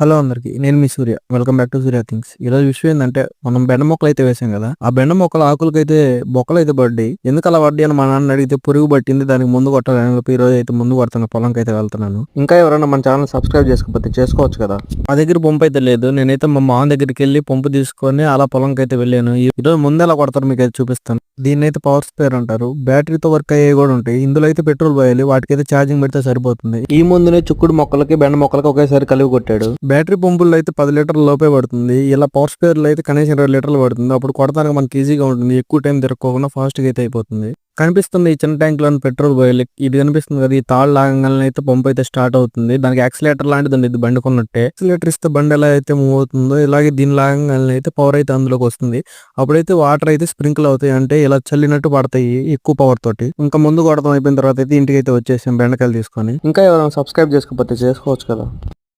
Hello అందరికి, నేను మీ Surya. Welcome back to Surya things. ఈరోజు విషయం ఏంటంటే, మనం బెండ మొక్కలు అయితే వేసాం కదా, ఆ బెండ మొక్కల ఆకులకైతే బొక్కలు అయితే పడ్డాయి. ఎందుకు అలా పడ్డాయి అని మా నాన్న అడిగితే పురుగు పట్టింది, దానికి ముందు కొట్టాలని చెప్పి ఈ రోజు అయితే ముందు కొడుతున్న పొలంకి అయితే వెళ్తున్నాను. ఇంకా ఎవరైనా మన ఛానల్ సబ్స్క్రైబ్ చేసుకోకపోతే చేసుకోవచ్చు కదా. మా దగ్గర పంపు అయితే లేదు, నేనైతే మా మామ దగ్గరికి వెళ్ళి పంపు తీసుకొని అలా పొలంకి అయితే వెళ్ళాను. ఈ రోజు ముందు ఎలా కొడతారు మీకు అయితే చూపిస్తాను. దీన్ని అయితే పవర్ స్పేర్ అంటారు. బ్యాటరీతో వర్క్ అయ్యేవి కూడా ఉంటాయి. ఇందులో అయితే పెట్రోల్ పోయాలి, వాటికైతే ఛార్జింగ్ పెడితే సరిపోతుంది. ఈ ముందునే చుక్కుడు మొక్కలకి బెండ మొక్కలకి ఒకేసారి కలిపి కొట్టాడు. బ్యాటరీ పంపుల్లో అయితే 10 లీటర్ల లోపే పడుతుంది. ఇలా పవర్ స్పేర్లో అయితే కనీసం 20 లీటర్లు పడుతుంది. అప్పుడు కొడతానికి మనకి ఈజీగా ఉంటుంది, ఎక్కువ టైం తిరగకుండా ఫాస్ట్ గా అయితే అయిపోతుంది. కనిపిస్తుంది ఈ చిన్న ట్యాంక్ లో పెట్రోల్ పోయాలి. ఇది కనిపిస్తుంది కదా, ఈ తాళ్ళు లాగంగానే అయితే పంప్ అయితే స్టార్ట్ అవుతుంది. దానికి యాక్సిలేటర్ లాంటిది ఉంది, ఇది బండి కొన్నట్టే. యాక్సిలేటర్ ఇస్తే బండి ఎలా అయితే మూవ్ అవుతుందో, ఇలాగే దీని లాగంగానే అయితే పవర్ అయితే అందులోకి వస్తుంది. అప్పుడైతే వాటర్ అయితే స్ప్రింకిల్ అవుతాయి, అంటే ఇలా చల్లినట్టు పడతాయి ఎక్కువ పవర్ తోటి. ఇంకా ముందు కొడతాం అయిపోయిన తర్వాత అయితే ఇంటికి అయితే వచ్చేసాం బెండకాయలు తీసుకొని. ఇంకా ఎవరైనా సబ్స్క్రైబ్ చేసుకోకపోతే చేసుకోవచ్చు కదా.